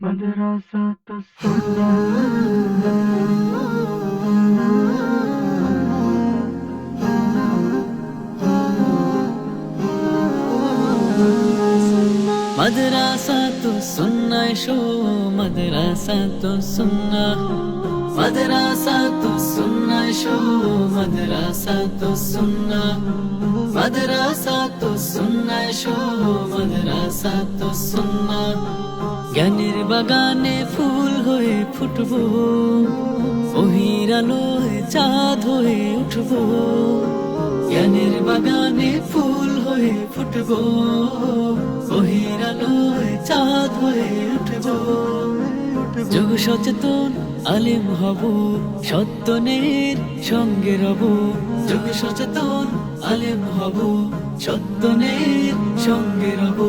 मदरसा सुन्ना मदरसा तो सुन्ना शो मदरसा तो सुन्ना मदरसा तो सुन्ना शो मदरसा तो सुन्ना मदरसा तो सुन्ना शो मदरसा तो सुन्ना জ্ঞানের বাগানে ফুল হয়ে ফুটবো ওহির আলোয় চাঁদ হয়ে উঠবো জ্ঞানের বাগানে ফুল হয়ে ফুটবো ওহির আলোয় চাঁদ হয়ে উঠবো যুগ সচেতন আলেম হব সত্যনের সঙ্গে রব যুগ সচেতন আলেম হব সত্যনের সঙ্গে রব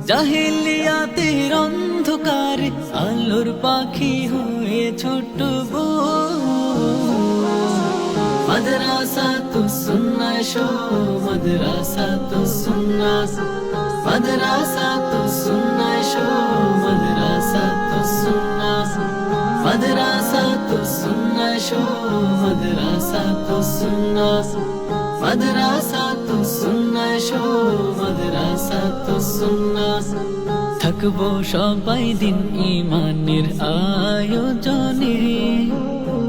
জাহেলিয়াতের অন্ধকারে আলোর পাখি হয়ে ছুটবো मदरसा तो सुन्ना शो मदरसा तो सुन्ना मदरसा तो सुन्ना शो मदरसा तो सुन्ना मदरसा तो सुन्ना शो मदरसा तो सुन्ना मदरसा तो सुन्ना शो मदरसा तो सुन्ना থাকবো সবাই দিন ঈমানের আয়োজনে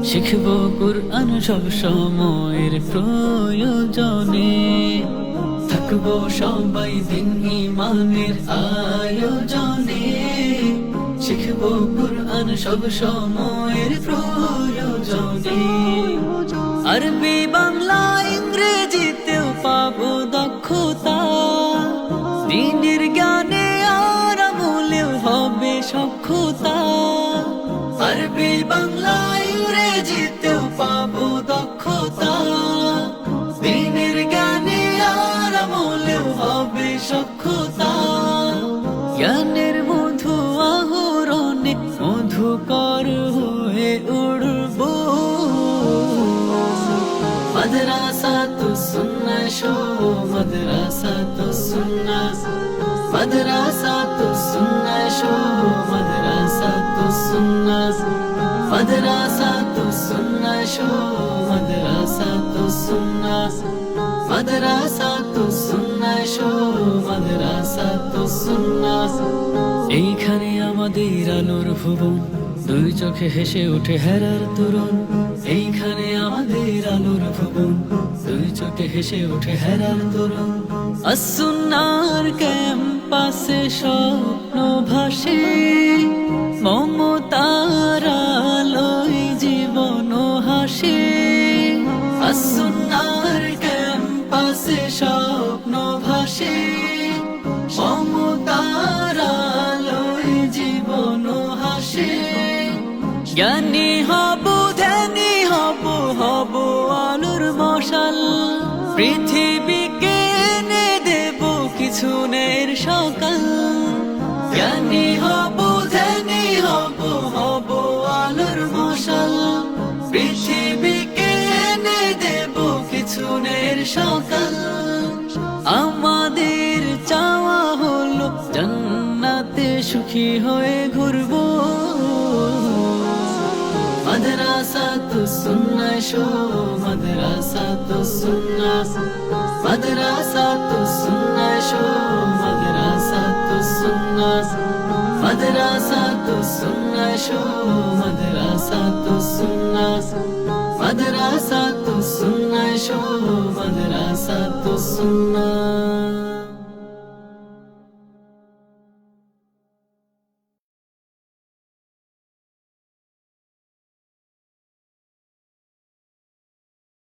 শিখবো কুরআন সব সময়ের প্রয়োজনে থাকবো সবাই দিন ঈমানের আয়োজনে শিখবো কুরআন সব সময়ের প্রয়োজনে আরবি বাংলা ইংরেজিতেও পাবো দক্ষতা দ্বীনের জ্ঞানে আর আমলেও হবে সক্ষতা আরবি বাংলা ইংরেজিতেও পাবো দক্ষতা দ্বীনের জ্ঞানে আর আমলেও হবে সক্ষতা জ্ঞানের মধু আহরণে মধুকর হয়ে উড়বো मदरसा तो सुन्ना शो मदरसा तो सुन्ना मदरसा तो सुन्ना शो मदरसा तो सुन्ना मदरसा तो सुन्ना शो मदरसा तो सुन्ना मदरसा तो सुन्ना शो मदरसा तो सुन्ना এইখানে আমাদের আলোর ভুবন দুই চোখে হেসে ওঠে হেরার তরুণ এইখানে আমাদের আলোর ভুবন দুই চোখে হেসে ওঠে হেরার তরুণ আসুন্নার ক্যাম্পাসে স্বপ্ন ভাসে মমতার আলোয় জীবন হাসে আসুন্নার ক্যাম্পাসে স্বপ্ন ভাসে মমতার আলোয় জীবন হাসে জ্ঞানী হব ধ্যানী হব হব আলোর মশাল পৃথিবীকে এনে দেব কিছুনের সকাল জ্ঞানী হব ধ্যানী হব হব আলোর মশাল পৃথিবীকে এনে দেব কিছুনের সকাল আমাদের চাওয়া হলো জান্নাতে সুখী হয়ে ঘুরবো मदरसा तो सुन्ना शो मदरसा तो सुन्ना मदरसा तो सुन्ना शो मदरसा तो सुन्ना मदरसा तो सुन्ना शो मदरसा तो सुन्ना मदरसा तो सुन्ना शो मदरसा तो सुन्ना